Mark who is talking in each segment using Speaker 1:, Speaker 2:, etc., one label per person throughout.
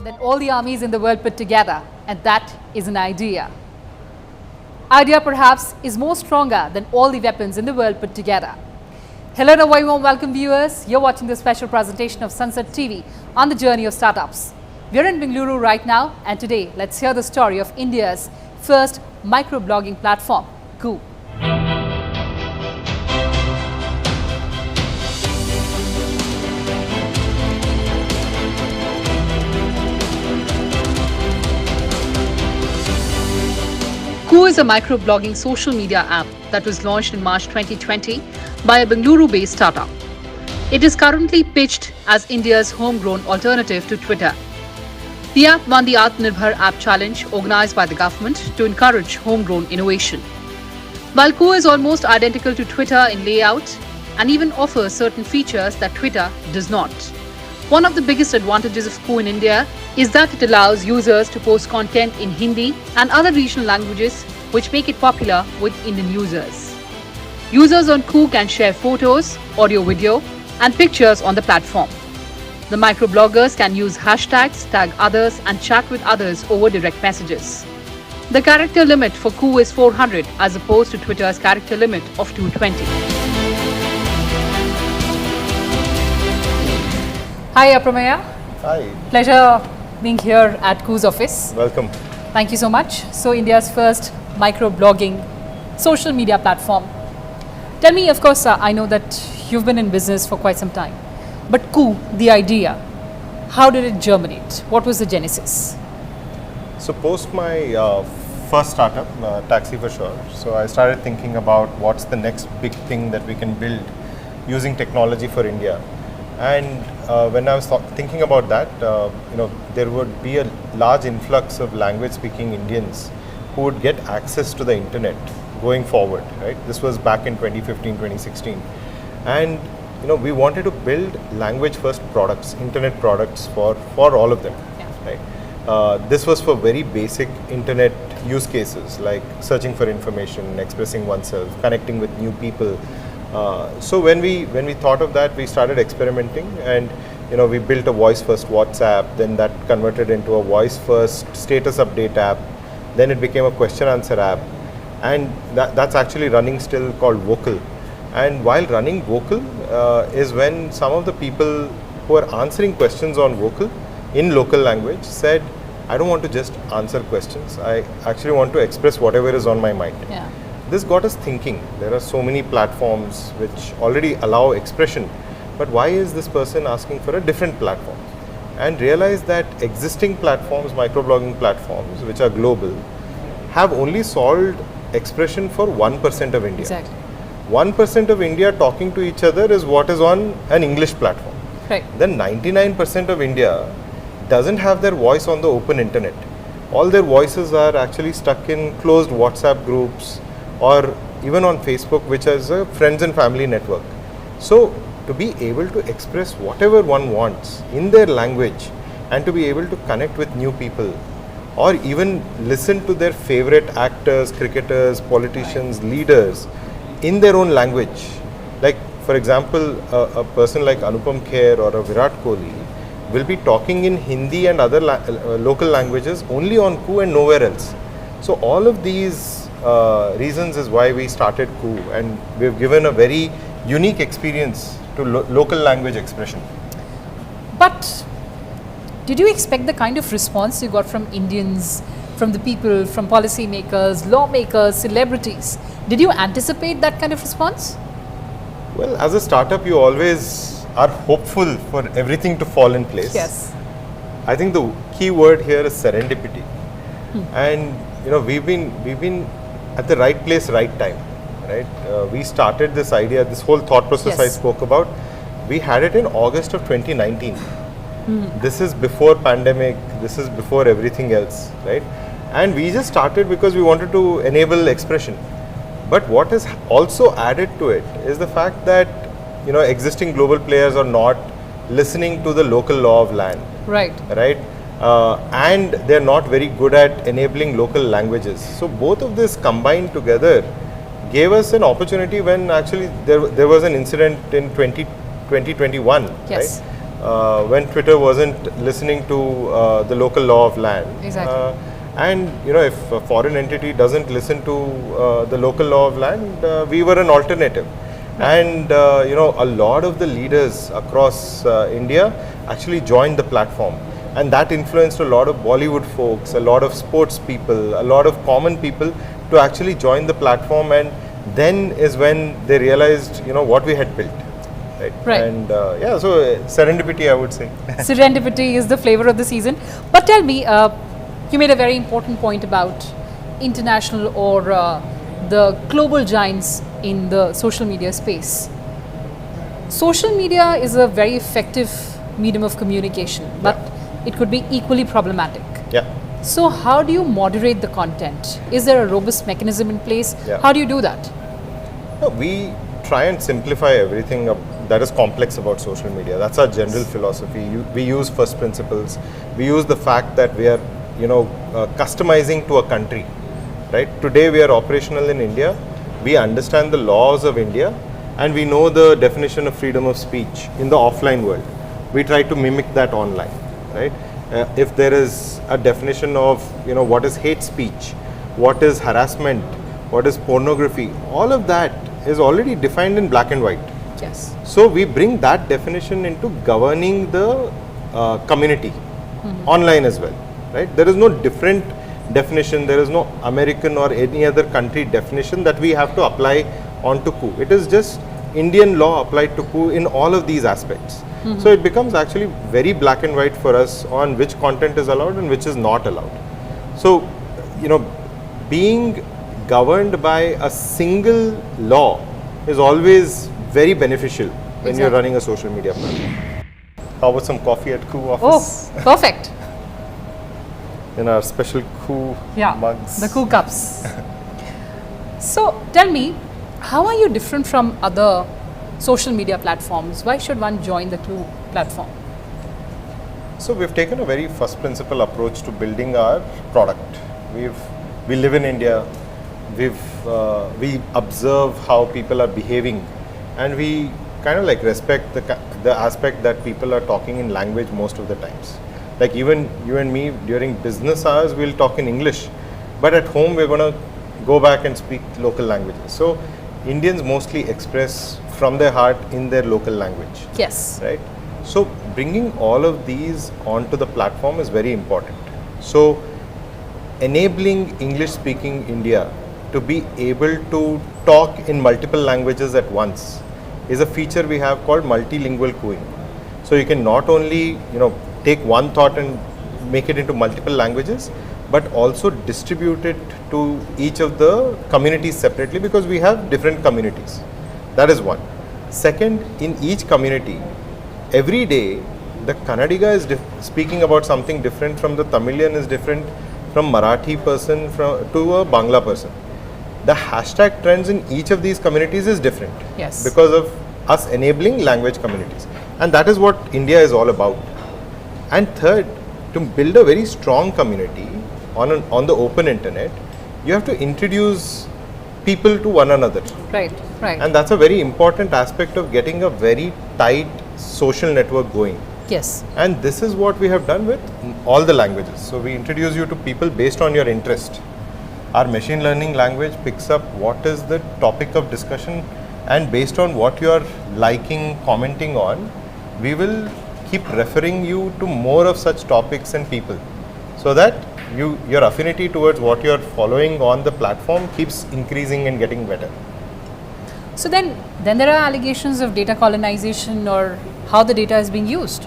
Speaker 1: than all the armies in the world put together, and that is an idea. Idea perhaps is more stronger than all the weapons in the world put together. Hello and a very warm welcome viewers. You're watching this special presentation of Sunset TV on the journey of startups. We're in Bengaluru right now, and today let's hear the story of India's first microblogging platform, Koo. Koo is a microblogging social media app that was launched in March 2020 by a Bengaluru-based startup. It is currently pitched as India's homegrown alternative to Twitter. The app won the Atmanirbhar App Challenge organized by the government to encourage homegrown innovation. While Koo is almost identical to Twitter in layout and even offers certain features that Twitter does not. One of the biggest advantages of Koo in India is that it allows users to post content in Hindi and other regional languages, which make it popular with Indian users. Users on Koo can share photos, audio, video, and pictures on the platform. The microbloggers can use hashtags, tag others, and chat with others over direct messages. The character limit for Koo is 400 as opposed to Twitter's character limit of 220. Hi Apramaya.
Speaker 2: Hi.
Speaker 1: Pleasure being here at Koo's office.
Speaker 2: Welcome.
Speaker 1: Thank you so much. So India's first microblogging social media platform. Tell me, of course, I know that you've been in business for quite some time, but Koo, the idea, how did it germinate? What was the genesis?
Speaker 2: So post my first startup, Taxi for Sure, so I started thinking about what's the next big thing that we can build using technology for India. And when I was thinking about that, there would be a large influx of language-speaking Indians who would get access to the internet going forward, right? This was back in 2015, 2016. And, we wanted to build language-first products, internet products for all of them, right? This was for very basic internet use cases like searching for information, expressing oneself, connecting with new people. So when we thought of that, we started experimenting, and we built a voice first WhatsApp, then that converted into a voice first status update app, then it became a question answer app, and that's actually running still, called Vocal. And while running Vocal is when some of the people who are answering questions on Vocal in local language said, I don't want to just answer questions, I actually want to express whatever is on my mind.
Speaker 1: Yeah.
Speaker 2: This got us thinking. There are so many platforms which already allow expression, but why is this person asking for a different platform? And realize that existing platforms, microblogging platforms, which are global, have only solved expression for 1% of India.
Speaker 1: Exactly.
Speaker 2: 1% of India talking to each other is what is on an English platform.
Speaker 1: Right.
Speaker 2: Then 99% of India doesn't have their voice on the open internet. All their voices are actually stuck in closed WhatsApp groups, or even on Facebook, which is a friends and family network. So to be able to express whatever one wants in their language and to be able to connect with new people, or even listen to their favorite actors, cricketers, politicians, leaders in their own language. Like, for example, a person like Anupam Kher or a Virat Kohli will be talking in Hindi and other local languages only on Koo and nowhere else. So all of these reasons is why we started Koo, and we've given a very unique experience to local language expression.
Speaker 1: But did you expect the kind of response you got from Indians, from the people, from policymakers, lawmakers, celebrities? Did you anticipate that kind of response?
Speaker 2: Well, as a startup, you always are hopeful for everything to fall in place.
Speaker 1: Yes.
Speaker 2: I think the key word here is serendipity. And we've been at the right place, right time, right? We started this idea, this whole thought process I spoke about. We had it in August of 2019. This is before pandemic, this is before everything else, right? And we just started because we wanted to enable expression. But what is also added to it is the fact that, existing global players are not listening to the local law of land.
Speaker 1: Right.
Speaker 2: Right? And they're not very good at enabling local languages. So both of this combined together gave us an opportunity when actually there was an incident in 2021,
Speaker 1: yes.
Speaker 2: right? when Twitter wasn't listening to the local law of land.
Speaker 3: Exactly.
Speaker 2: And if a foreign entity doesn't listen to the local law of land, we were an alternative. And a lot of the leaders across India actually joined the platform, and that influenced a lot of Bollywood folks, a lot of sports people, a lot of common people to actually join the platform. And then is when they realized what we had built.
Speaker 3: Right.
Speaker 2: And so serendipity, I would say.
Speaker 3: Serendipity is the flavor of the season. But tell me, you made a very important point about international or the global giants in the social media space. Social media is a very effective medium of communication, but it could be equally problematic.
Speaker 2: Yeah.
Speaker 3: So how do you moderate the content? Is there a robust mechanism in place? How do you do that?
Speaker 2: No, we try and simplify everything that is complex about social media. That's our general philosophy. We use first principles. We use the fact that we are customizing to a country. Right? Today we are operational in India. We understand the laws of India, and we know the definition of freedom of speech in the offline world. We try to mimic that online. Right? If there is a definition of what is hate speech, what is harassment, what is pornography, all of that is already defined in black and white.
Speaker 3: Yes.
Speaker 2: So we bring that definition into governing the community online as well. Right? There is no different definition. There is no American or any other country definition that we have to apply onto Koo. It is just Indian law applied to Koo in all of these aspects. So it becomes actually very black and white for us on which content is allowed and which is not allowed. So, being governed by a single law is always very beneficial when you're running a social media platform. How about some coffee at Koo office?
Speaker 3: Oh, perfect.
Speaker 2: In our special Koo mugs.
Speaker 3: The Koo cups. So tell me, how are you different from other social media platforms? Why should one join the Koo platform?
Speaker 2: So we've taken a very first principle approach to building our product. We live in India. We observe how people are behaving, and we kind of respect the aspect that people are talking in language most of the times. Like even you and me during business hours, we'll talk in English, but at home we're going to go back and speak local languages. So Indians mostly express from their heart in their local language.
Speaker 3: Yes.
Speaker 2: Right? So bringing all of these onto the platform is very important. So enabling English speaking India to be able to talk in multiple languages at once is a feature we have called multilingual cooing. So you can not only take one thought and make it into multiple languages, but also distribute it to each of the communities separately, because we have different communities. That is one. Second, in each community, every day the Kannadiga is speaking about something different from the Tamilian, is different from Marathi person to a Bangla person. The hashtag trends in each of these communities is different.
Speaker 3: Yes.
Speaker 2: Because of us enabling language communities. And that is what India is all about. And third, to build a very strong community on the open internet, you have to introduce people to one another.
Speaker 3: Right, right.
Speaker 2: And that's a very important aspect of getting a very tight social network going.
Speaker 3: Yes.
Speaker 2: And this is what we have done with all the languages. So we introduce you to people based on your interest. Our machine learning language picks up what is the topic of discussion, and based on what you are liking, commenting on, we will keep referring you to more of such topics and people, so that your affinity towards what you are following on the platform keeps increasing and getting better.
Speaker 3: So then there are allegations of data colonization or how the data is being used.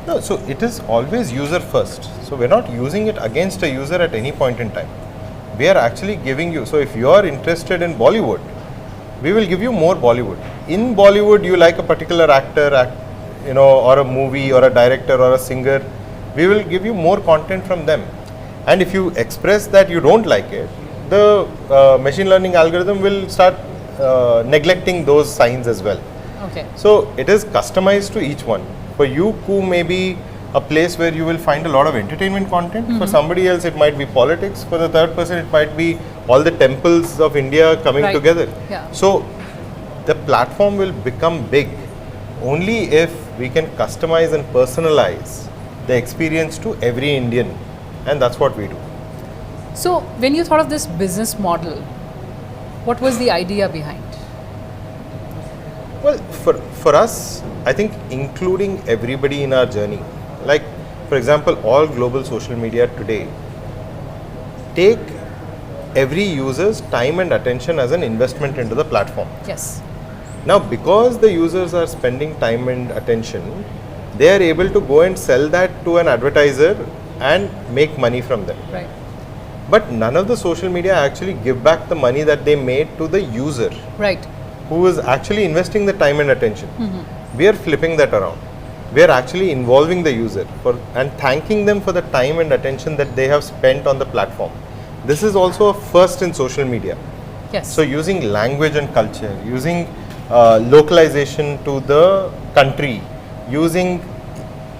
Speaker 2: No, so it is always user first. So we're not using it against a user at any point in time. We are actually giving you, so if you are interested in Bollywood, we will give you more Bollywood. In Bollywood, you like a particular actor, or a movie or a director or a singer, we will give you more content from them. And if you express that you don't like it, the machine learning algorithm will start neglecting those signs as well.
Speaker 3: Okay.
Speaker 2: So it is customized to each one. For you, Koo may be a place where you will find a lot of entertainment content. For somebody else, it might be politics. For the third person, it might be all the temples of India coming together.
Speaker 3: Yeah.
Speaker 2: So the platform will become big only if we can customize and personalize the experience to every Indian, and that's what we do.
Speaker 3: So when you thought of this business model, what was the idea behind?
Speaker 2: Well, for us, I think including everybody in our journey, like for example, all global social media today take every user's time and attention as an investment into the platform.
Speaker 3: Yes.
Speaker 2: Now, because the users are spending time and attention, they are able to go and sell that to an advertiser and make money from them.
Speaker 3: Right.
Speaker 2: But none of the social media actually give back the money that they made to the user,
Speaker 3: Right.
Speaker 2: who is actually investing the time and attention. We are flipping that around. We are actually involving the user and thanking them for the time and attention that they have spent on the platform. This is also a first in social media.
Speaker 3: Yes.
Speaker 2: So using language and culture, using localization to the country, using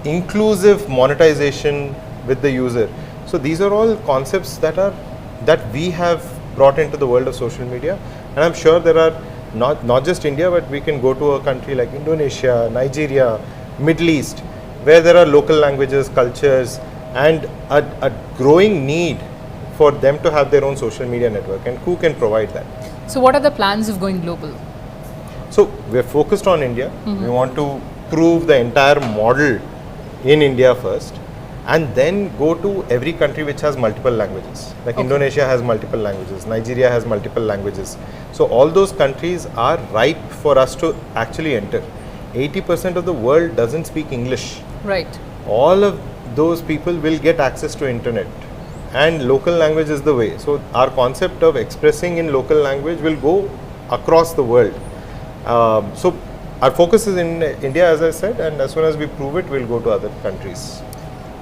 Speaker 2: inclusive monetization with the user. So these are all concepts that we have brought into the world of social media, and I'm sure there are not just India, but we can go to a country like Indonesia, Nigeria, Middle East, where there are local languages, cultures, and a growing need for them to have their own social media network, and Koo can provide that.
Speaker 3: So what are the plans of going global?
Speaker 2: So we're focused on India. We want to prove the entire model in India first, and then go to every country which has multiple languages. Like Indonesia has multiple languages, Nigeria has multiple languages. So all those countries are ripe for us to actually enter. 80% of the world doesn't speak English.
Speaker 3: Right.
Speaker 2: All of those people will get access to internet, and local language is the way. So our concept of expressing in local language will go across the world. So our focus is in India, as I said, and as soon as we prove it, we'll go to other countries.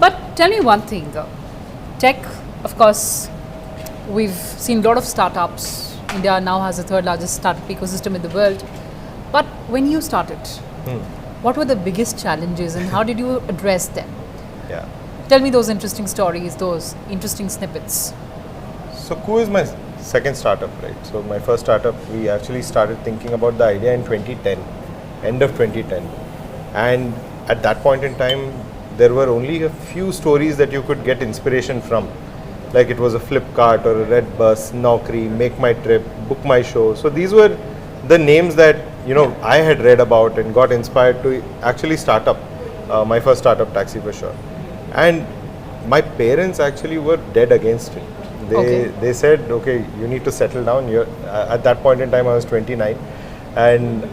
Speaker 3: But tell me one thing, tech, of course, we've seen a lot of startups. India now has the third largest startup ecosystem in the world. But when you started, what were the biggest challenges and how did you address them?
Speaker 2: Yeah.
Speaker 3: Tell me those interesting stories, those interesting snippets.
Speaker 2: So Koo is my second startup, right? So my first startup, we actually started thinking about the idea in 2010, end of 2010. And at that point in time, there were only a few stories that you could get inspiration from. Like it was a Flipkart or a Red Bus, Naukri, Make My Trip, Book My Show. So these were the names that I had read about and got inspired to actually start up my first startup, Taxi for Sure. And my parents actually were dead against it. They said, okay, you need to settle down. At that point in time, I was 29, and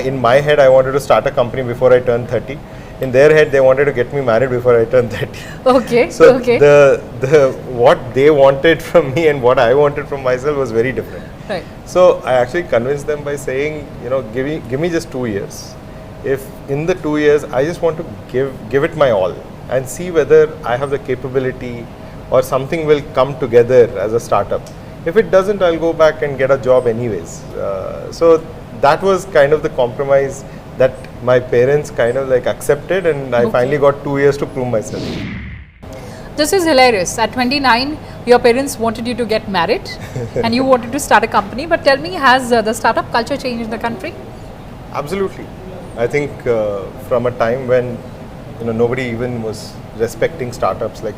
Speaker 2: in my head, I wanted to start a company before I turned 30. In their head, they wanted to get me married before I turned 30.
Speaker 3: Okay.
Speaker 2: So the what they wanted from me and what I wanted from myself was very different.
Speaker 3: Right.
Speaker 2: So I actually convinced them by saying, give me just 2 years. If in the 2 years, I just want to give it my all and see whether I have the capability or something will come together as a startup. If it doesn't, I'll go back and get a job anyways. So that was kind of the compromise that my parents kind of like accepted, and I finally got 2 years to prove myself.
Speaker 3: This is hilarious. At 29, your parents wanted you to get married and you wanted to start a company. But tell me, has the startup culture changed in the country?
Speaker 2: Absolutely. I think from a time when nobody even was respecting startups, like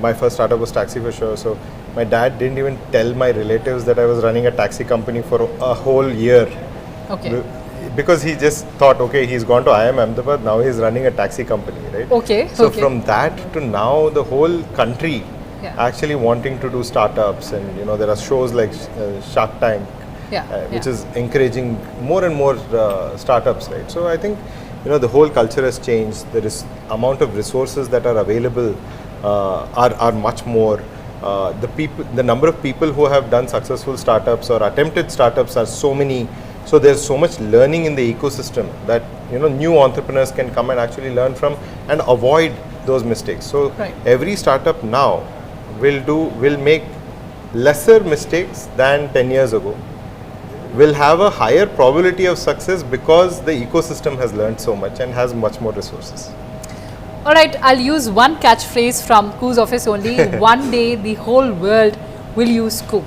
Speaker 2: my first startup was Taxi for Sure. So my dad didn't even tell my relatives that I was running a taxi company for a whole year.
Speaker 3: Okay.
Speaker 2: Because he just thought, okay, he's gone to IIM Ahmedabad, now he's running a taxi company, right?
Speaker 3: Okay.
Speaker 2: So from that to now, the whole country actually wanting to do startups, and there are shows like Shark Tank, which is encouraging more and more startups, right? So I think the whole culture has changed. There is amount of resources that are available are much more. The number of people who have done successful startups or attempted startups are so many. So there's so much learning in the ecosystem that new entrepreneurs can come and actually learn from and avoid those mistakes. So every startup now will make lesser mistakes than 10 years ago. Will have a higher probability of success because the ecosystem has learned so much and has much more resources.
Speaker 3: All right, I'll use one catchphrase from Koo's office only. One day the whole world will use Koo.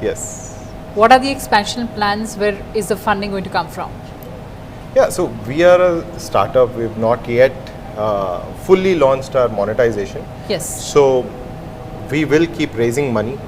Speaker 2: Yes.
Speaker 3: What are the expansion plans? Where is the funding going to come from?
Speaker 2: Yeah, so we are a startup. We've not yet fully launched our monetization.
Speaker 3: Yes.
Speaker 2: So we will keep raising money.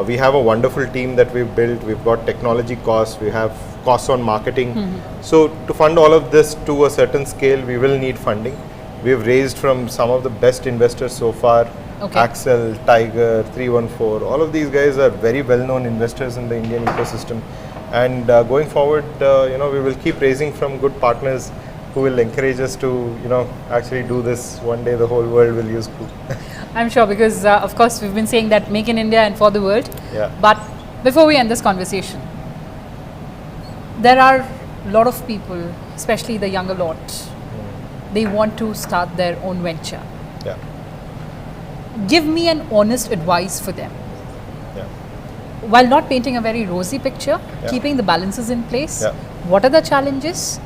Speaker 2: We have a wonderful team that we've built. We've got technology costs. We have costs on marketing. So to fund all of this to a certain scale, we will need funding. We've raised from some of the best investors so far.
Speaker 3: Okay.
Speaker 2: Axel, Tiger, 314. All of these guys are very well-known investors in the Indian ecosystem. And going forward, we will keep raising from good partners who will encourage us to, actually do this. One day the whole world will use Koo.
Speaker 3: I'm sure, because of course we've been saying that make in India and for the world.
Speaker 2: Yeah.
Speaker 3: But before we end this conversation, there are a lot of people, especially the younger lot, they want to start their own venture.
Speaker 2: Yeah.
Speaker 3: Give me an honest advice for them.
Speaker 2: Yeah.
Speaker 3: While not painting a very rosy picture,
Speaker 2: Yeah.
Speaker 3: keeping the balances in place,
Speaker 2: Yeah.
Speaker 3: what are the challenges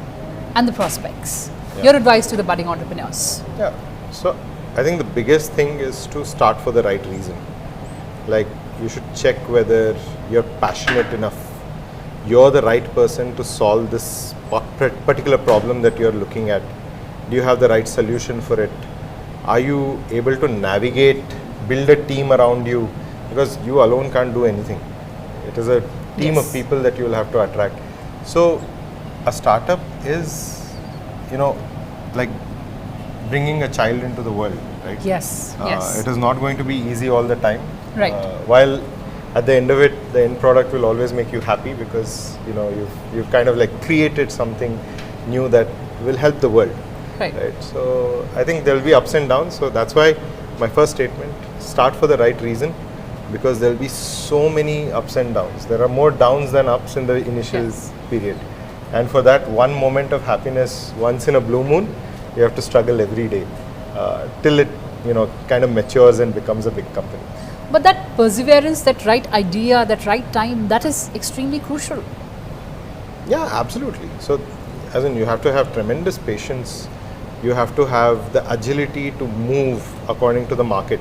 Speaker 3: and the prospects?
Speaker 2: Yeah.
Speaker 3: Your advice to the budding entrepreneurs.
Speaker 2: Yeah. So I think the biggest thing is to start for the right reason. Like, you should check whether you're passionate enough. You're the right person to solve this particular problem that you're looking at. Do you have the right solution for it? Are you able to navigate, build a team around you? Because you alone can't do anything. It is a team
Speaker 3: Yes.
Speaker 2: of people that you will have to attract. So a startup is, like bringing a child into the world, right?
Speaker 3: Yes, yes.
Speaker 2: It is not going to be easy all the time.
Speaker 3: Right.
Speaker 2: While at the end of it, the end product will always make you happy because you've kind of like created something new that will help the world.
Speaker 3: Right.
Speaker 2: Right. So I think there will be ups and downs. So that's why my first statement: start for the right reason, because there will be so many ups and downs. There are more downs than ups in the initial
Speaker 3: Yes.
Speaker 2: period, and for that one moment of happiness, once in a blue moon, you have to struggle every day till it kind of matures and becomes a big company.
Speaker 3: But that perseverance, that right idea, that right time, that is extremely crucial.
Speaker 2: Yeah, absolutely. So, as in, you have to have tremendous patience. You have to have the agility to move according to the market.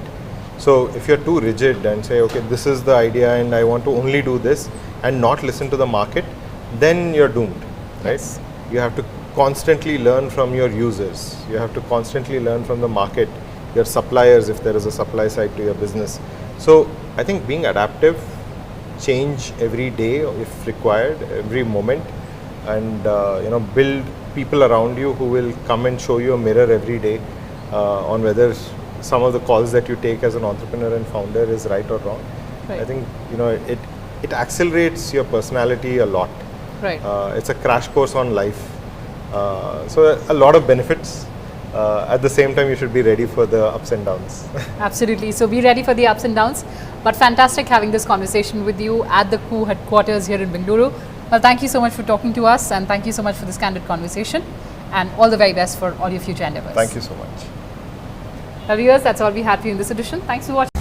Speaker 2: So, if you're too rigid and say, okay, this is the idea and I want to only do this and not listen to the market, then you're doomed, right?
Speaker 3: Yes.
Speaker 2: You have to constantly learn from your users. You have to constantly learn from the market, your suppliers, if there is a supply side to your business. So, I think being adaptive, change every day if required, every moment, and build people around you who will come and show you a mirror every day on whether some of the calls that you take as an entrepreneur and founder is right or wrong.
Speaker 3: Right.
Speaker 2: I think it accelerates your personality a lot.
Speaker 3: Right.
Speaker 2: It's a crash course on life. So a lot of benefits. At the same time, you should be ready for the ups and downs.
Speaker 3: Absolutely. So be ready for the ups and downs. But fantastic having this conversation with you at the Koo headquarters here in Bengaluru. Well, thank you so much for talking to us, and thank you so much for this candid conversation, and all the very best for all your future endeavors.
Speaker 2: Thank you so much.
Speaker 3: Well, viewers, that's all we had for you in this edition. Thanks for watching.